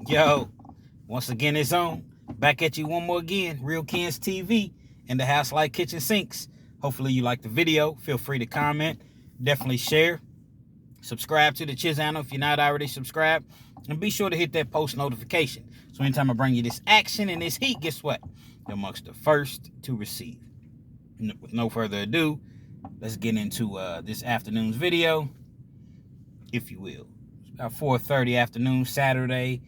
Yo, once again, it's on. Back at you one more again. Real Kens TV and the House Like Kitchen Sinks. Hopefully you like the video. Feel free to comment. Definitely share. Subscribe to the channel if you're not already subscribed. And be sure to hit that post notification. So anytime I bring you this action and this heat, guess what? You're amongst the first to receive. With no further ado, let's get into this afternoon's video, if you will. It's about 4:30 afternoon, Saturday.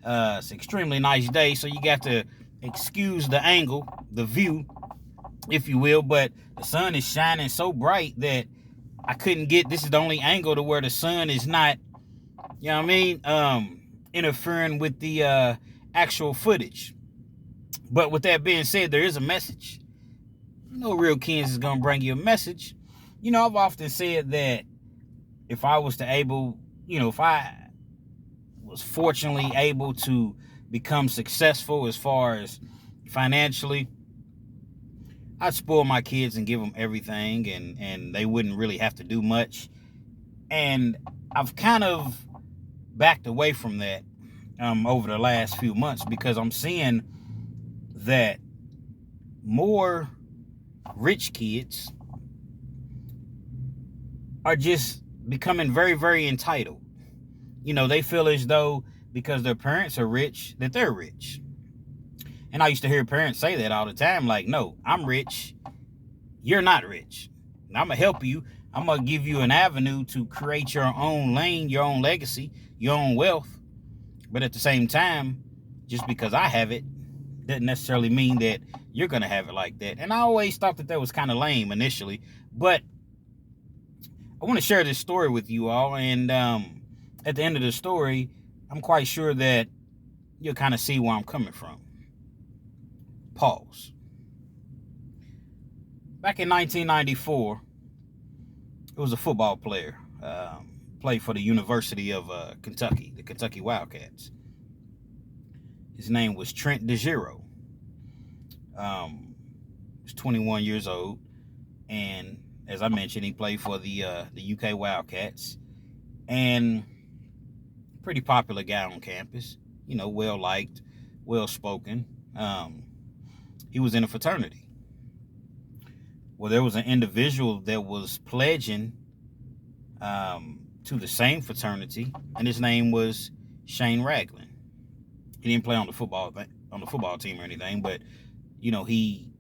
It's an extremely nice day, so you got to excuse the angle, the view, if you will. But the sun is shining so bright that I couldn't get, this is the only angle to where the sun is not, you know what I mean, interfering with the actual footage. But with that being said, there is a message. No Real Kens is going to bring you a message. You know, I've often said that if I was to able, you know, if I was fortunately able to become successful as far as financially, I'd spoil my kids and give them everything, and they wouldn't really have to do much. And I've kind of backed away from that over the last few months because I'm seeing that more rich kids are just becoming very, very entitled. You know, they feel as though because their parents are rich, that they're rich. And I used to hear parents say that all the time, like, no, I'm rich. You're not rich. And I'm going to help you. I'm going to give you an avenue to create your own lane, your own legacy, your own wealth. But at the same time, just because I have it, doesn't necessarily mean that you're going to have it like that. And I always thought that was kind of lame initially. But I want to share this story with you all. And at the end of the story, I'm quite sure that you'll kind of see where I'm coming from. Pause. Back in 1994, it was a football player, played for the University of Kentucky, the Kentucky Wildcats. His name was Trent DeGiro. He was 21 years old, and as I mentioned, he played for the UK Wildcats, and pretty popular guy on campus. You know, well liked, well spoken. He was in a fraternity. Well, there was an individual that was pledging to the same fraternity, and his name was Shane Ragland. He didn't play on the football team or anything, but you know, he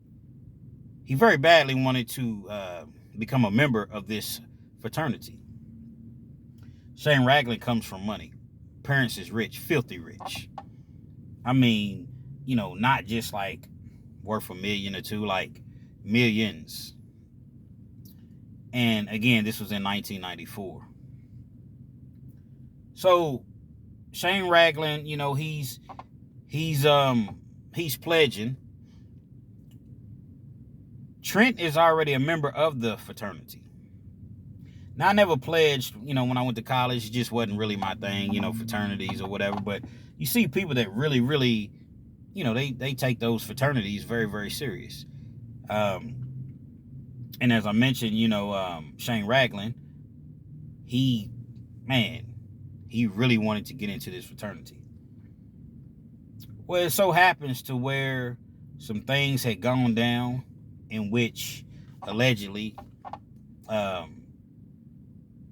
very badly wanted to become a member of this fraternity. Shane Ragland comes from money. Parents is rich, filthy rich. I mean, you know, not just like worth $1 million or $2 million, like millions. And again, this was in 1994. So Shane Ragland, you know, he's pledging. Trent is already a member of the fraternity. Now, I never pledged, you know, when I went to college. It just wasn't really my thing, you know, fraternities or whatever. But you see people that really, really, you know, they take those fraternities very, very serious. And as I mentioned, you know, Shane Ragland, he really wanted to get into this fraternity. Well, it so happens to where some things had gone down in which allegedly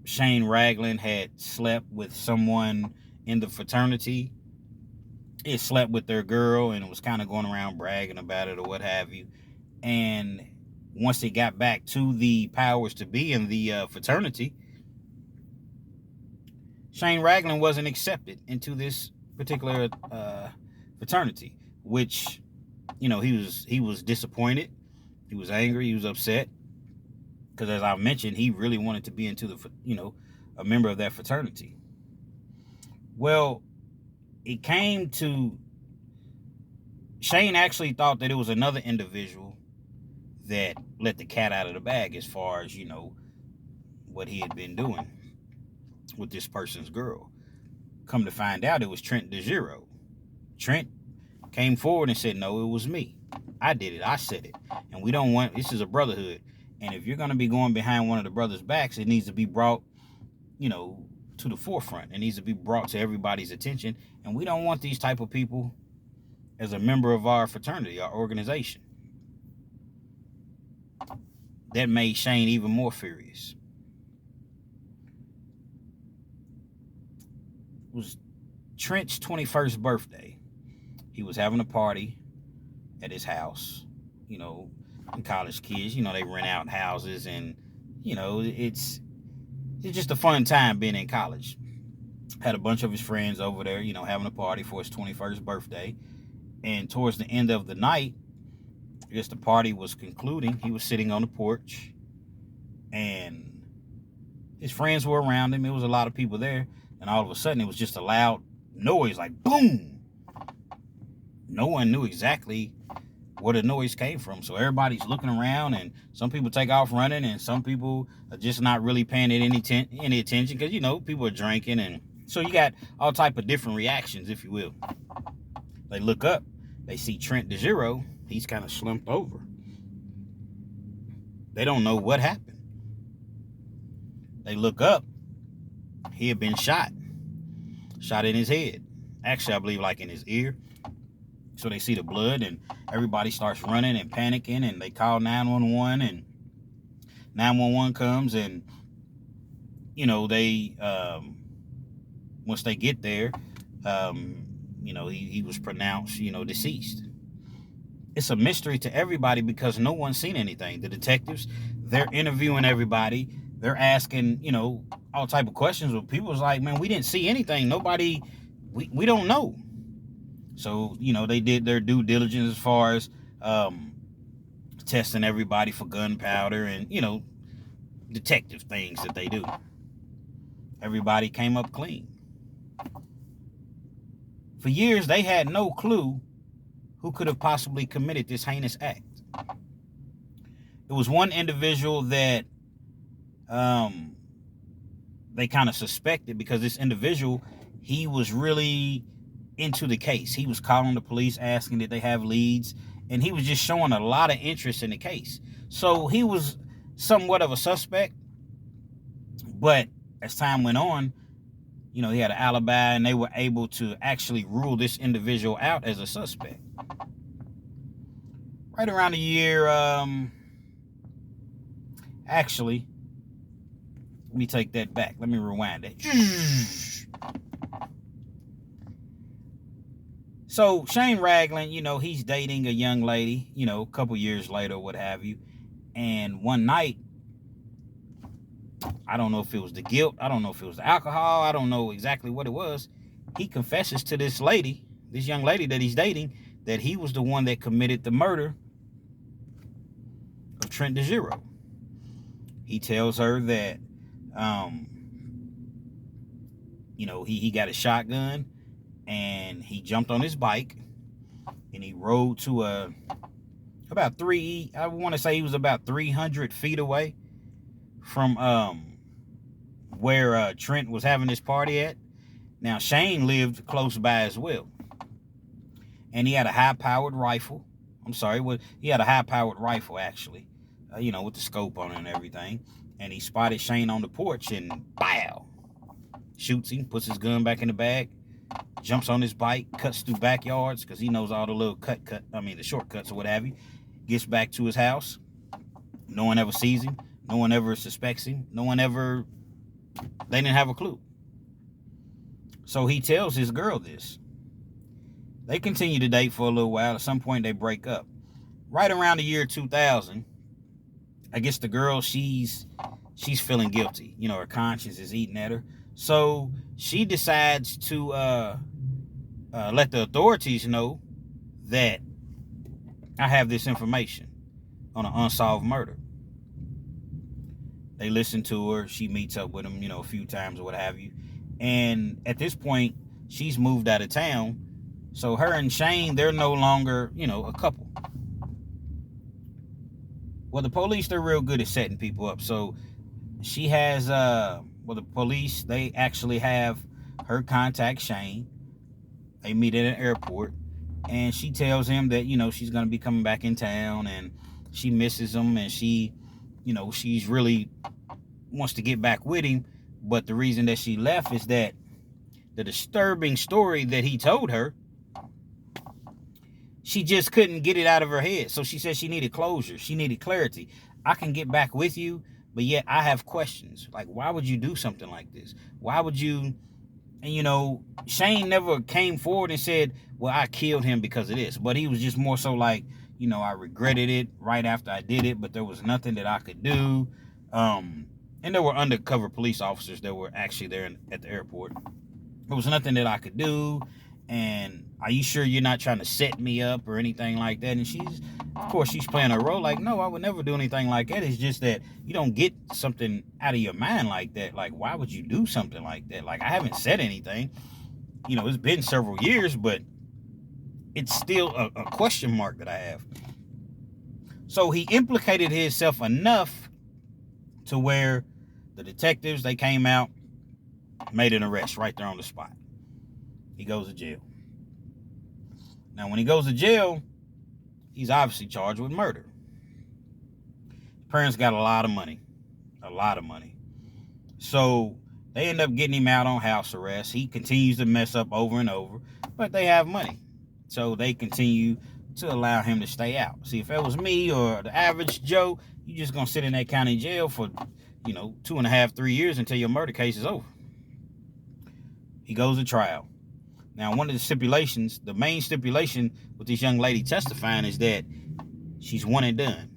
Shane Ragland had slept with someone in the fraternity. He slept with their girl and was kind of going around bragging about it or what have you. And once they got back to the powers to be in the fraternity, Shane Ragland wasn't accepted into this particular fraternity, which, you know, he was disappointed. He was angry. He was upset. Because as I mentioned, he really wanted to be into the, you know, a member of that fraternity. Well, it came to, Shane actually thought that it was another individual that let the cat out of the bag as far as, you know, what he had been doing with this person's girl. Come to find out, it was Trent DeGiro. Trent came forward and said, no, it was me. I did it. I said it. And we don't want, this is a brotherhood. And if you're going to be going behind one of the brothers' backs, it needs to be brought, you know, to the forefront. It needs to be brought to everybody's attention. And we don't want these type of people as a member of our fraternity, our organization. That made Shane even more furious. It was Trent's 21st birthday. He was having a party at his house. You know, college kids, you know, they rent out houses, and, you know, it's just a fun time being in college. Had a bunch of his friends over there, you know, having a party for his 21st birthday. And towards the end of the night, I guess the party was concluding, he was sitting on the porch, and his friends were around him. There was a lot of people there, and all of a sudden it was just a loud noise, like boom. No one knew exactly where the noise came from, so everybody's looking around, and some people take off running, and some people are just not really paying it any attention, because, you know, people are drinking, and so you got all type of different reactions, if you will. They look up, they see Trent DeGiro. He's kind of slumped over. They don't know what happened. They look up. He had been shot in his head. Actually, I believe like in his ear. So they see the blood, and everybody starts running and panicking, and they call 911, and 911 comes, and, you know, they, once they get there, you know, he was pronounced, you know, deceased. It's a mystery to everybody because no one's seen anything. The detectives, they're interviewing everybody. They're asking, you know, all type of questions. But people's like, man, we didn't see anything. Nobody, we don't know. So, you know, they did their due diligence as far as testing everybody for gunpowder and, you know, detective things that they do. Everybody came up clean. For years, they had no clue who could have possibly committed this heinous act. It was one individual that they kind of suspected, because this individual, he was really into the case. He was calling the police, asking did they have leads, and he was just showing a lot of interest in the case. So he was somewhat of a suspect, but as time went on, you know, he had an alibi, and they were able to actually rule this individual out as a suspect. Right around the year, actually, let me take that back. Let me rewind it. So Shane Ragland, you know, he's dating a young lady, you know, a couple years later, what have you. And one night, I don't know if it was the guilt, I don't know if it was the alcohol, I don't know exactly what it was. He confesses to this lady, this young lady that he's dating, that he was the one that committed the murder of Trent DeGiro. He tells her that, you know, he got a shotgun, and he jumped on his bike, and he rode to I want to say he was about 300 feet away from where Trent was having his party at. Now, Shane lived close by as well. And he had a high-powered rifle. He had a high-powered rifle, actually, you know, with the scope on it and everything. And he spotted Shane on the porch, and bow! Shoots him, puts his gun back in the bag, jumps on his bike, cuts through backyards, because he knows all the little the shortcuts or what have you. Gets back to his house. No one ever sees him. No one ever suspects him. They didn't have a clue. So he tells his girl this. They continue to date for a little while. At some point, they break up. Right around the year 2000, I guess the girl, she's feeling guilty. You know, her conscience is eating at her. So she decides to let the authorities know that I have this information on an unsolved murder. They listen to her. She meets up with him, you know, a few times or what have you. And at this point, she's moved out of town. So her and Shane, they're no longer, you know, a couple. Well, the police, they're real good at setting people up. So she has, the police, they actually have her contact Shane. They meet at an airport. And she tells him that, you know, she's going to be coming back in town, and she misses him, and she, you know, she's really wants to get back with him, But the reason that she left is that the disturbing story that he told her, she just couldn't get it out of her head. So she said she needed closure. She needed clarity. I can get back with you, but yet I have questions. Like, why would you do something like this? Why would you? And, Shane never came forward and said, well, I killed him because of this. But he was just more so like, I regretted it right after I did it, but there was nothing that I could do. And there were undercover police officers that were actually there at the airport. There was nothing that I could do. And are you sure you're not trying to set me up or anything like that? And of course, she's playing her role like, no, I would never do anything like that. It's just that you don't get something out of your mind like that. Like, why would you do something like that? Like, I haven't said anything. It's been several years, but it's still a question mark that I have. So he implicated himself enough to where the detectives, they came out, made an arrest right there on the spot. He goes to jail. Now, when he goes to jail, he's obviously charged with murder. His parents got a lot of money. So they end up getting him out on house arrest. He continues to mess up over and over, but they have money. So they continue to allow him to stay out. See, if it was me or the average Joe, you're just going to sit in that county jail for, 2.5, 3 years until your murder case is over. He goes to trial. Now, one of the stipulations, the main stipulation with this young lady testifying is that she's one and done.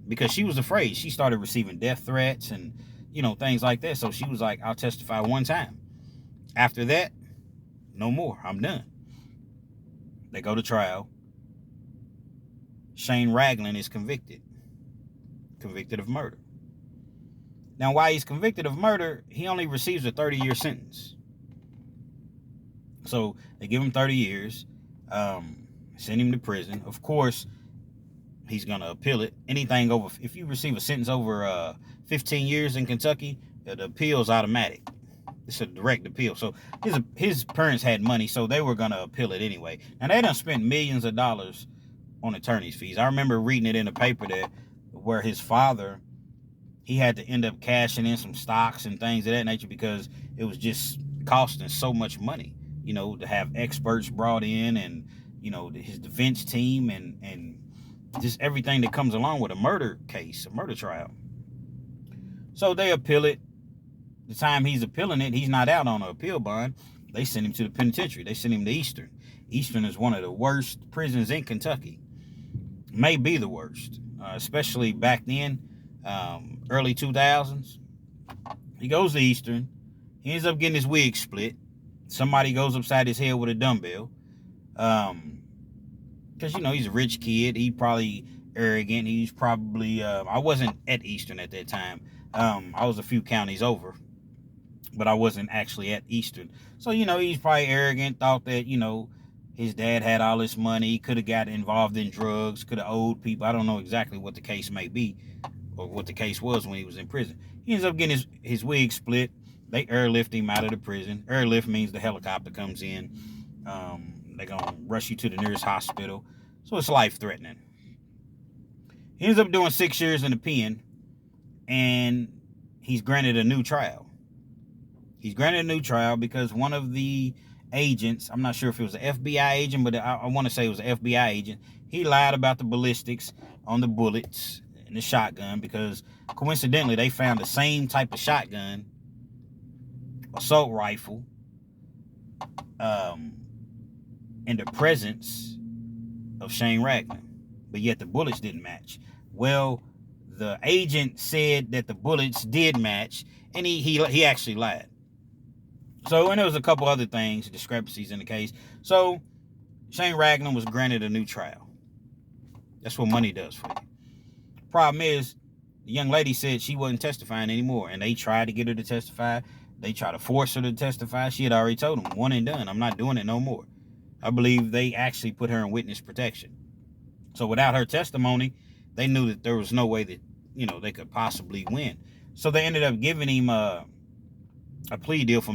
Because she was afraid. She started receiving death threats and, things like that. So she was like, I'll testify one time. After that, no more. I'm done. They go to trial. Shane Ragland is convicted of murder. Now, while he's convicted of murder, he only receives a 30-year sentence. So they give him 30 years, send him to prison. Of course, he's going to appeal it. Anything over, if you receive a sentence over 15 years in Kentucky, the appeal is automatic. It's a direct appeal. So his parents had money, so they were going to appeal it anyway. And they done spent millions of dollars on attorney's fees. I remember reading it in the paper where his father, he had to end up cashing in some stocks and things of that nature because it was just costing so much money. To have experts brought in and, his defense team and just everything that comes along with a murder case, a murder trial. So they appeal it. The time he's appealing it, he's not out on an appeal bond. They send him to the penitentiary. They send him to Eastern. Eastern is one of the worst prisons in Kentucky. May be the worst, especially back then, early 2000s. He goes to Eastern. He ends up getting his wig split. Somebody goes upside his head with a dumbbell. Because, he's a rich kid. He probably arrogant. He's probably, I wasn't at Eastern at that time. I was a few counties over. But I wasn't actually at Eastern. So, he's probably arrogant, thought that, his dad had all this money. He could have got involved in drugs, could have owed people. I don't know exactly what the case may be or what the case was when he was in prison. He ends up getting his wig split. They airlift him out of the prison. Airlift means the helicopter comes in. They're going to rush you to the nearest hospital. So it's life-threatening. He ends up doing 6 years in the pen, and he's granted a new trial. He's granted a new trial because one of the agents, I'm not sure if it was an FBI agent, but I want to say it was an FBI agent, he lied about the ballistics on the bullets and the shotgun because coincidentally they found the same type of shotgun, assault rifle, in the presence of Shane Ragland, but yet the bullets didn't match. Well, the agent said that the bullets did match, and he actually lied. So, and there was a couple other things, discrepancies in the case. So, Shane Ragland was granted a new trial. That's what money does for you. Problem is, the young lady said she wasn't testifying anymore, and they tried to get her to testify. They tried to force her to testify. She had already told them, one and done. I'm not doing it no more. I believe they actually put her in witness protection. So without her testimony, they knew that there was no way that, they could possibly win. So they ended up giving him a plea deal for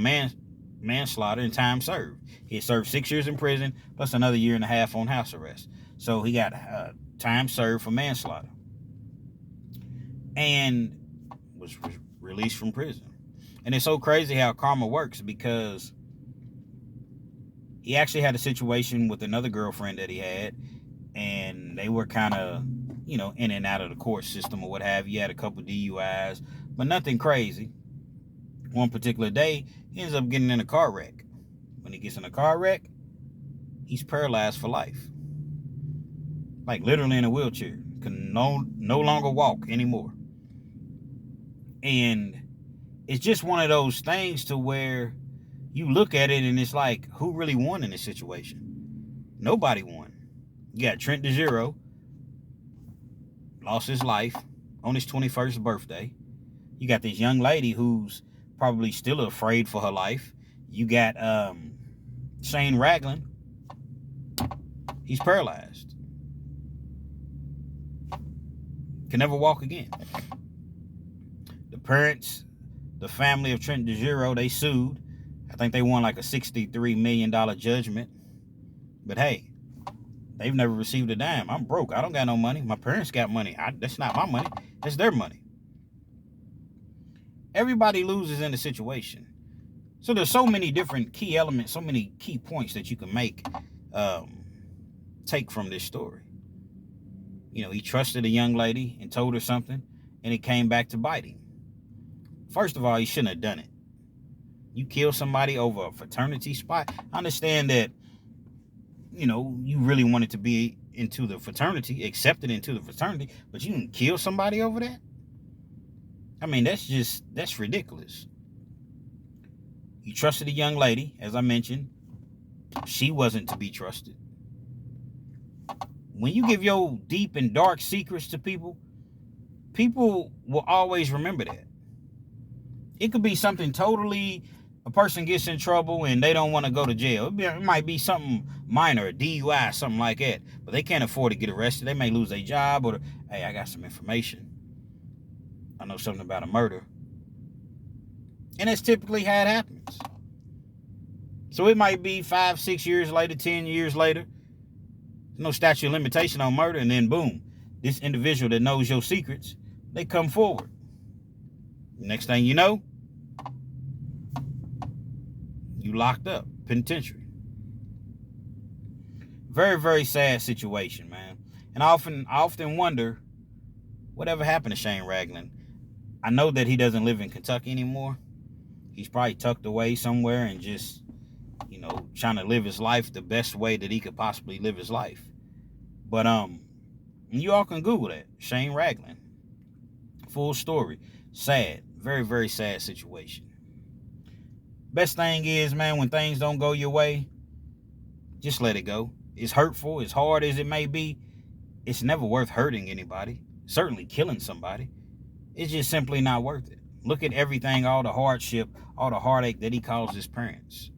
manslaughter and time served. He had served 6 years in prison, plus another 1.5 years on house arrest. So he got time served for manslaughter. And was released from prison. And it's so crazy how karma works, because he actually had a situation with another girlfriend that he had, and they were kind of, in and out of the court system or what have you. He had a couple DUIs, but nothing crazy. One particular day, he ends up getting in a car wreck. When he gets in a car wreck, he's paralyzed for life. Like literally in a wheelchair. Can no longer walk anymore. And it's just one of those things to where you look at it and it's like, who really won in this situation? Nobody won. You got Trent DeGiro, lost his life on his 21st birthday. You got this young lady who's probably still afraid for her life. You got Shane Ragland. He's paralyzed. Can never walk again. The parents, the family of Trent DeGiro, they sued. I think they won like a $63 million judgment. But hey, they've never received a dime. I'm broke. I don't got no money. My parents got money. That's not my money. That's their money. Everybody loses in the situation. So there's so many different key elements, so many key points that you can take from this story. He trusted a young lady and told her something, and it came back to bite him. First of all, he shouldn't have done it. You kill somebody over a fraternity spot. I understand that, you really wanted to be into the fraternity, accepted into the fraternity, but you didn't kill somebody over that? I mean, that's ridiculous. You trusted a young lady, as I mentioned. She wasn't to be trusted. When you give your deep and dark secrets to people, people will always remember that. It could be something totally, a person gets in trouble and they don't want to go to jail. It might be something minor, a DUI, something like that. But they can't afford to get arrested. They may lose their job, or, hey, I got some information. I know something about a murder. And that's typically how it happens. So it might be 5, 6 years later, 10 years later. No statute of limitation on murder, and then boom, this individual that knows your secrets, they come forward. Next thing you know, you locked up, penitentiary. Very, very sad situation, man. And I often wonder, whatever happened to Shane Ragland? I know that he doesn't live in Kentucky anymore. He's probably tucked away somewhere and just, trying to live his life the best way that he could possibly live his life. But you all can Google that. Shane Ragland. Full story. Sad. Very, very sad situation. Best thing is, man, when things don't go your way, just let it go. It's hurtful, as hard as it may be, it's never worth hurting anybody. Certainly killing somebody. It's just simply not worth it. Look at everything, all the hardship, all the heartache that he caused his parents.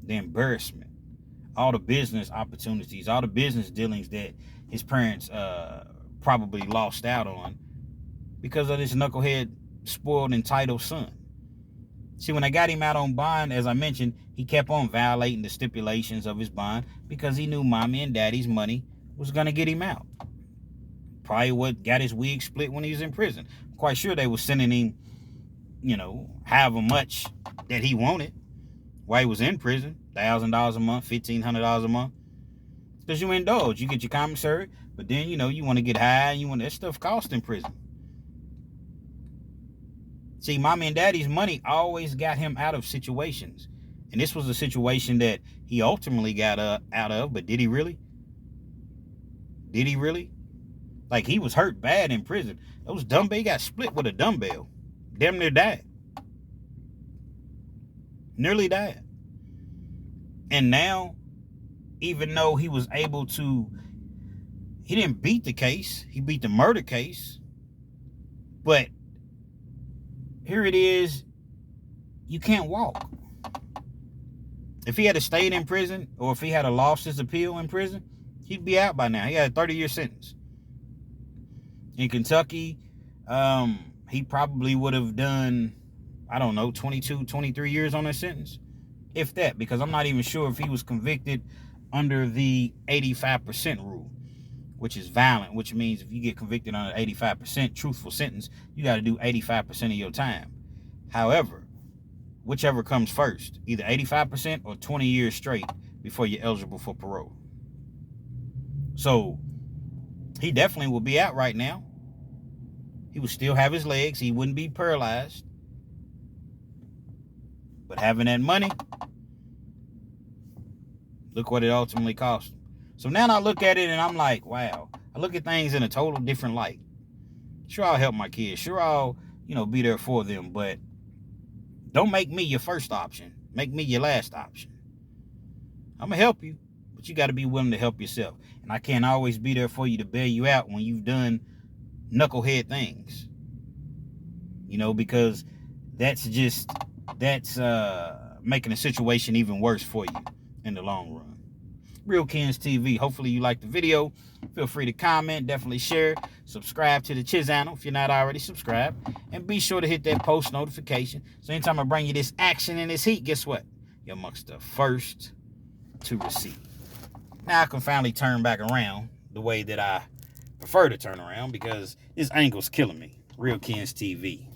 The embarrassment. All the business opportunities, all the business dealings that his parents probably lost out on because of this knucklehead, spoiled, entitled son. See, when I got him out on bond, as I mentioned, he kept on violating the stipulations of his bond because he knew mommy and daddy's money was going to get him out. Probably what got his wig split when he was in prison. I'm quite sure they were sending him, however much that he wanted while he was in prison. $1,000 a month, $1,500 a month. Because you indulge. You get your commissary, but then, you want to get high, and that stuff costs in prison. See, mommy and daddy's money always got him out of situations. And this was a situation that he ultimately got out of, but did he really? Did he really? Like, he was hurt bad in prison. Those dumbbells, he got split with a dumbbell. Damn near died. Nearly died. And now, even though he was able to, he didn't beat the case. He beat the murder case. But here it is, you can't walk. If he had stayed in prison, or if he had lost his appeal in prison, he'd be out by now. He had a 30-year sentence. In Kentucky, he probably would have done, 22, 23 years on that sentence. If that, because I'm not even sure if he was convicted under the 85% rule, which is violent, which means if you get convicted under 85% truthful sentence, you got to do 85% of your time. However, whichever comes first, either 85% or 20 years straight before you're eligible for parole. So he definitely will be out right now. He would still have his legs. He wouldn't be paralyzed. But having that money, look what it ultimately cost him. So now I look at it and I'm like, wow. I look at things in a total different light. Sure, I'll help my kids. Sure, I'll, be there for them. But don't make me your first option. Make me your last option. I'm going to help you, but you got to be willing to help yourself. And I can't always be there for you to bail you out when you've done knucklehead things. Because that's making the situation even worse for you in the long run. Real Kens TV. Hopefully you liked the video. Feel free to comment, definitely share, subscribe to the channel if you're not already subscribed, and be sure to hit that post notification. So anytime I bring you this action and this heat, guess what? You're amongst the first to receive. Now I can finally turn back around the way that I prefer to turn around because this angle's killing me. Real Kens TV.